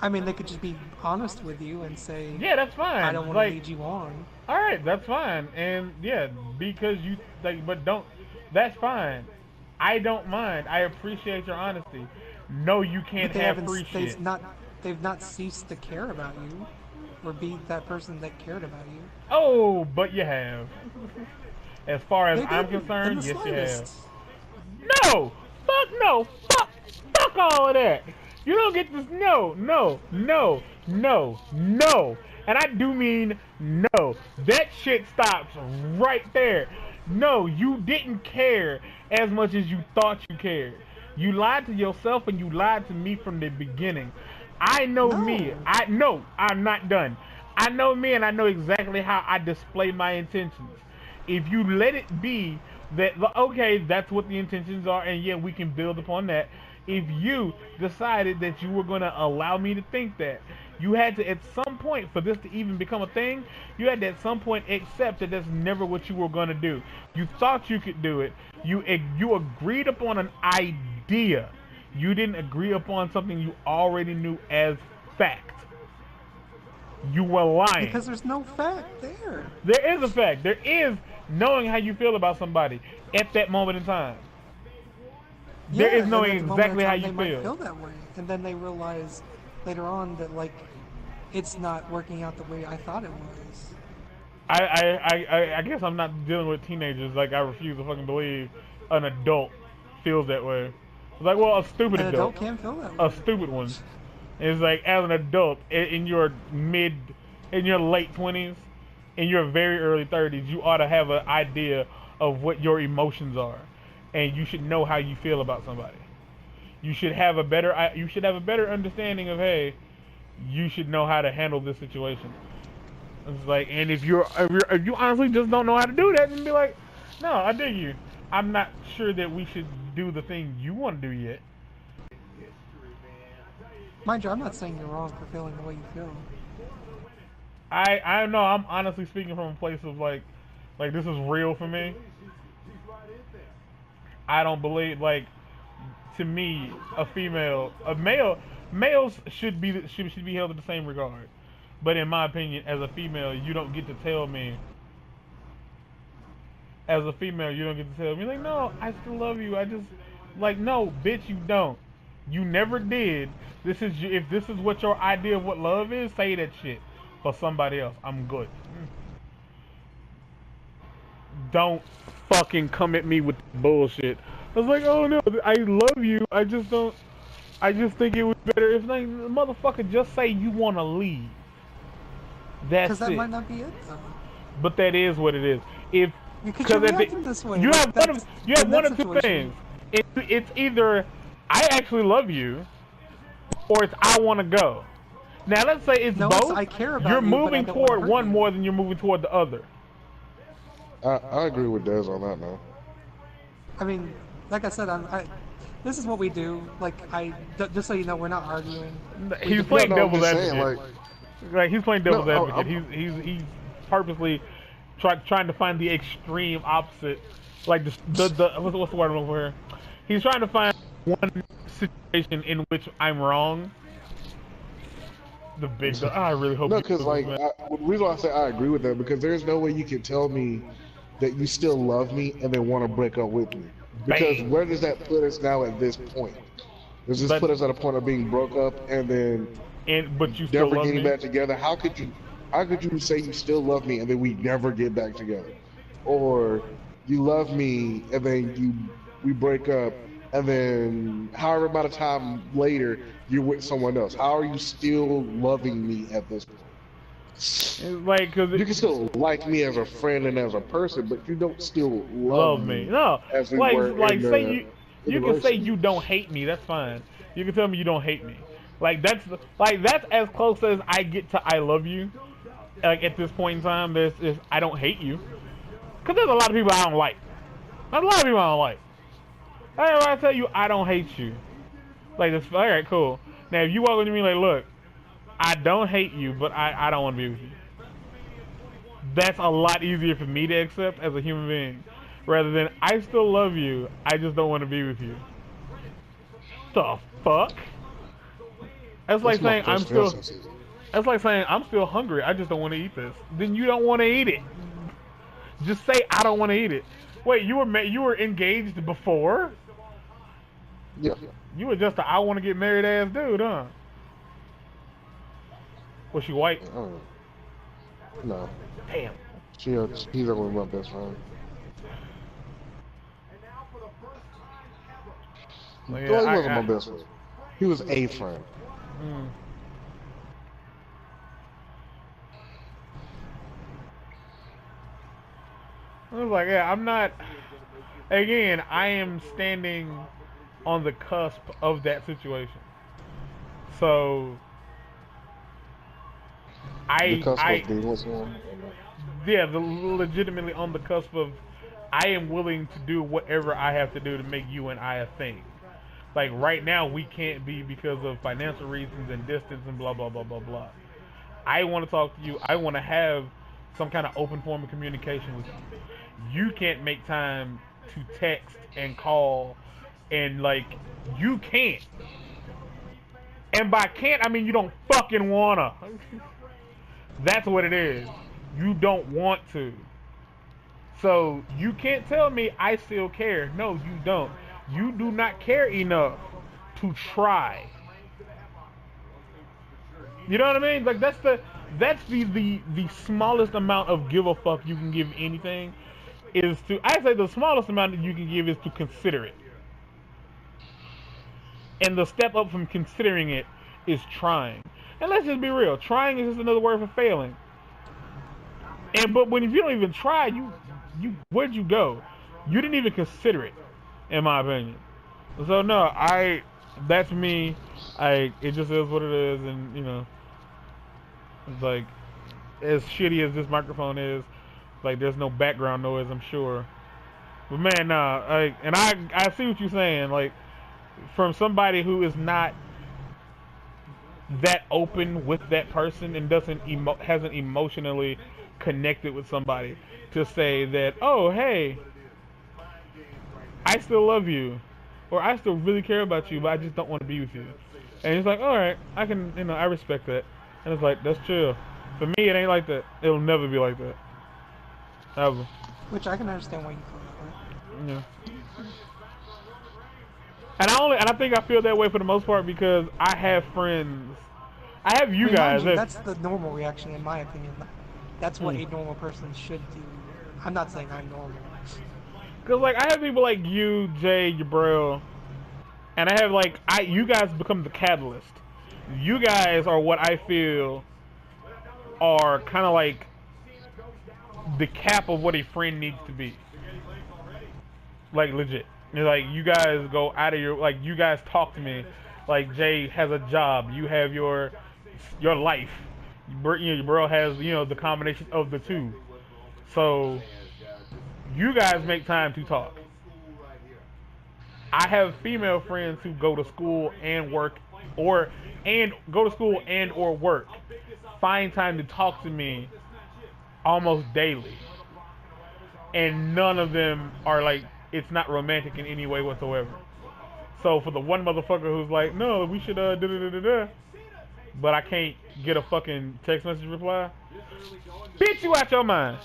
I mean, they could just be honest with you and say, Yeah, that's fine. I don't want to Like, lead you on. all right, that's fine. And yeah, because you like, but don't. That's fine. I don't mind. I appreciate your honesty. No, you can't But have free shit. they've not ceased to care about you or be that person that cared about you. Oh, but you have. As far as They I'm didn't in the concerned, yes, you have. slightest. No! Fuck no! Fuck all of that! You don't get this. No, no, no, no, no. And I do mean no. That shit stops right there. No, you didn't care as much as you thought you cared. You lied to yourself and you lied to me from the beginning. I know me. No. I know I'm not done. I know me and I know exactly how I display my intentions. If you let it be that, okay, that's what the intentions are, and yeah, we can build upon that. If you decided that you were going to allow me to think that, you had to, at some point, for this to even become a thing, you had to at some point accept that that's never what you were going to do. You thought you could do it. You agreed upon an idea. You didn't agree upon something you already knew as fact. You were lying. Because there's no fact there. There is a fact. There is knowing how you feel about somebody at that moment in time. Yeah, There is and knowing at the moment in exactly how time, you they might feel. feel that way, and then they realize later on that like it's not working out the way I thought it was. I guess I'm not dealing with teenagers. Like, I refuse to fucking believe an adult feels that way. It's like, well, a stupid An adult. adult can't feel that A way. stupid one. It's like, as an adult, in your late 20s, in your very early 30s, you ought to have an idea of what your emotions are. And you should know how you feel about somebody. You should have a better understanding of, hey, you should know how to handle this situation. It's like, and if you honestly just don't know how to do that, then be like, no, I dig you. I'm not sure that we should do the thing you want to do yet. Mind you, I'm not saying you're wrong for feeling the way you feel. I know I'm honestly speaking from a place of like this is real for me. I don't believe, like, to me, males should be held in the same regard. But in my opinion, as a female, you don't get to tell me. As a female, you don't get to tell me like, no, I still love you. I just like, no, bitch, you don't. You never did. If this is what your idea of what love is, say that shit for somebody else. I'm good. Don't fucking come at me with bullshit. I was like, oh no, I love you. I just don't. I just think it was better if, like, motherfucker, just say you want to leave. Because That's that it. might not be it, though. But that is what it is. Because you're reacting this way. you Like, have in one that of two situation, things. It's either I actually love you, or it's I want to go. Now let's say it's No, both. I care about you're you, but I moving don't wanna toward hurt one you. more than you're moving toward the other. I agree with Des on that now. I mean, like I said, this is what we do. Like, just so you know, we're not arguing. He's playing I'm devil's just advocate. saying, Like, he's playing devil's No, advocate. He's purposely trying to find the extreme opposite. Like the what's the word I'm looking for here? He's trying to find one situation in which I'm wrong. I really hope. no, because the reason why I say I agree with that, because there's no way you can tell me that you still love me and then want to break up with me. Because Bang. where does that put us now at this point? Does this put us at a point of being broke up and then but you still never love getting me? back together? How could you say you still love me and then we never get back together? Or you love me and then we break up and then however amount of time later you're with someone else? How are you still loving me at this point? It's like, cause You can still like me as a friend and as a person, but you don't still love me. No, as we like were like in say the, you in you the can say relationship. you don't hate me. That's fine. You can tell me you don't hate me. That's as close as I get to I love you. Like, at this point in time, there's I don't hate you. Cause there's a lot of people I don't like. There's a lot of people I don't like. I tell you I don't hate you. Like, this, all right, cool. Now if you walk up to me like, look, I don't hate you, but I don't want to be with you. That's a lot easier for me to accept as a human being, rather than I still love you, I just don't want to be with you. The fuck? That's That's like my saying first dancing season. That's like saying I'm still hungry. I just don't want to eat this. Then you don't want to eat it. Just say I don't want to eat it. Wait, you were engaged before? Yeah. You were just a I want to get married ass dude, huh? Was she white? No. Damn. He's only my best friend. Well, He yeah, wasn't my best friend. He was a friend. Mm. I was like, yeah, I'm not. Again, I am standing on the cusp of that situation. So, The cusp I, of being with someone. yeah, legitimately on the cusp of, I am willing to do whatever I have to do to make you and I a thing. Like right now, we can't be because of financial reasons and distance and blah blah blah blah blah. I want to talk to you. I want to have some kind of open form of communication with you. You can't make time to text and call, and like you can't. And by can't, I mean you don't fucking wanna. That's what it is. You don't want to. So you can't tell me I still care. No, you don't. You do not care enough to try. You know what I mean? Like that's the smallest amount of give a fuck you can give anything is to, I say the smallest amount that you can give is to consider it. And the step up from considering it is trying. And let's just be real, trying is just another word for failing. But when if you don't even try, you where'd you go? You didn't even consider it, in my opinion. So no, that's me. It just is what it is, and you know, it's like as shitty as this microphone is, like there's no background noise, I'm sure. But man, nah, and I see what you're saying, like from somebody who is not that open with that person and hasn't emotionally connected with somebody to say that, oh hey, I still love you, or I still really care about you, but I just don't want to be with you. And it's like, all right, I can, I respect that. And it's like, that's chill. For me, it ain't like that. It'll never be like that. Ever. Which I can understand why you feel that way. Yeah. And I think I feel that way for the most part because I have friends. I have you guys. That's the normal reaction, in my opinion. That's what a normal person should do. I'm not saying I'm normal. Cause like I have people like you, Jay, your bro, and I have like you guys become the catalyst. You guys are what I feel are kind of like the cap of what a friend needs to be. Like legit. Like you guys go out of you guys talk to me. Like Jay has a job. You have your life. Your bro has the combination of the two. So you guys make time to talk. I have female friends who go to school and work, or work. Find time to talk to me almost daily, and none of them are like, it's not romantic in any way whatsoever. So for the one motherfucker who's like, no, we should da da da da da, but I can't get a fucking text message reply, bitch, you out your mind.